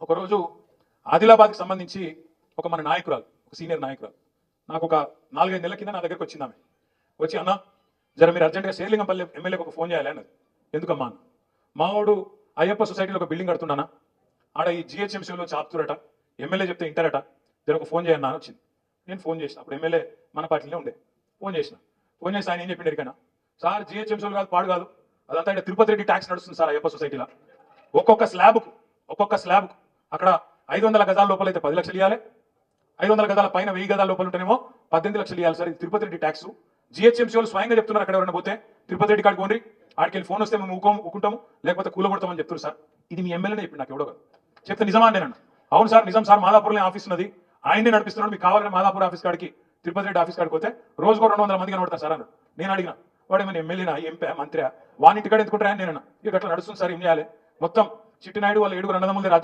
ఒకరోజు ఆదిలాబాద్కి సంబంధించి ఒక మన నాయకురాలు, ఒక సీనియర్ నాయకురాలు నాకు ఒక 4-5 నెలల కింద నా దగ్గరకు వచ్చింది. ఆమె వచ్చి, అన్న జర మీరు అర్జెంట్గా శేర్లింగంపల్లి ఎమ్మెల్యేకి ఒక ఫోన్ చేయాలి అన్నది. ఎందుకమ్మా అన్న, మావాడు అయ్యప్ప సొసైటీలో ఒక బిల్డింగ్ కడుతున్నానా, ఆడ ఈ జిహెచ్ఎంసీలో చాపుతురట, ఎమ్మెల్యే చెప్తే ఇంటారట, జర ఒక ఫోన్ చేయన్నా అని వచ్చింది. నేను ఫోన్ చేసిన, అప్పుడు ఎమ్మెల్యే మన పార్టీలో ఉండే. ఫోన్ చేసి ఆయన ఏం చెప్పిండు ఎరికైనా, సార్ జిహెచ్ఎంసీలు కాదు, పాడు కాదు, అదంతా ఇక్కడ తిరుపతి రెడ్డి ట్యాక్స్ నడుస్తుంది సార్ అయ్యప్ప సొసైటీలో. ఒక్కొక్క స్లాబ్కు అక్కడ 500 గజాల లోపల అయితే 10 లక్షలు ఇవ్వాలి, 500 గజాల పైన 1000 గజాల లోపల ఉంటేనేమో 18 లక్షలు ఇవ్వాలి సార్. ఇది తిరుపతి రెడ్డి ట్యాక్స్. జిహెచ్ఎంసీ వాళ్ళు స్వయంగా చెప్తున్నారు, అక్కడ ఎవరైనా పోతే తిరుపతి రెడ్డి కాడికి పోండి, ఆడికి వెళ్ళి ఫోన్ వస్తే మేము ఊకుంటాము, లేకపోతే కూలగొడతామని చెప్తున్నారు సార్. ఇది మీ ఎమ్మెల్యేనే చెప్పింది నాకు, ఎవడో కాదు. చెప్తే నిజమా అండి నన్ను? అవును సార్ నిజం సార్, మాదాపూర్లో ఆఫీస్ ఉన్నది, ఆయనే నడిపిస్తున్నాడు, మీకు కావాలని మాదాపూర్ ఆఫీస్ కాడికి, తిరుపతి రెడ్డి ఆఫీస్ కాడికి పోతే రోజుకో 200 మంది కనబడతారు సార్ అన్నాడు. నేను అడిగిన, వాడు ఏమైనా ఎమ్మెల్యేనా, ఎంపీ, మంత్రి, వాని ఇంటికాడ ఎందుకుంటారా అని నేను ఇక అట్లా నడుస్తుంది సార్, ఏం చేయాలి? మొత్తం చిట్టినాయుడు వాళ్ళ 7 అన్నదమ్ములది రాజ్యం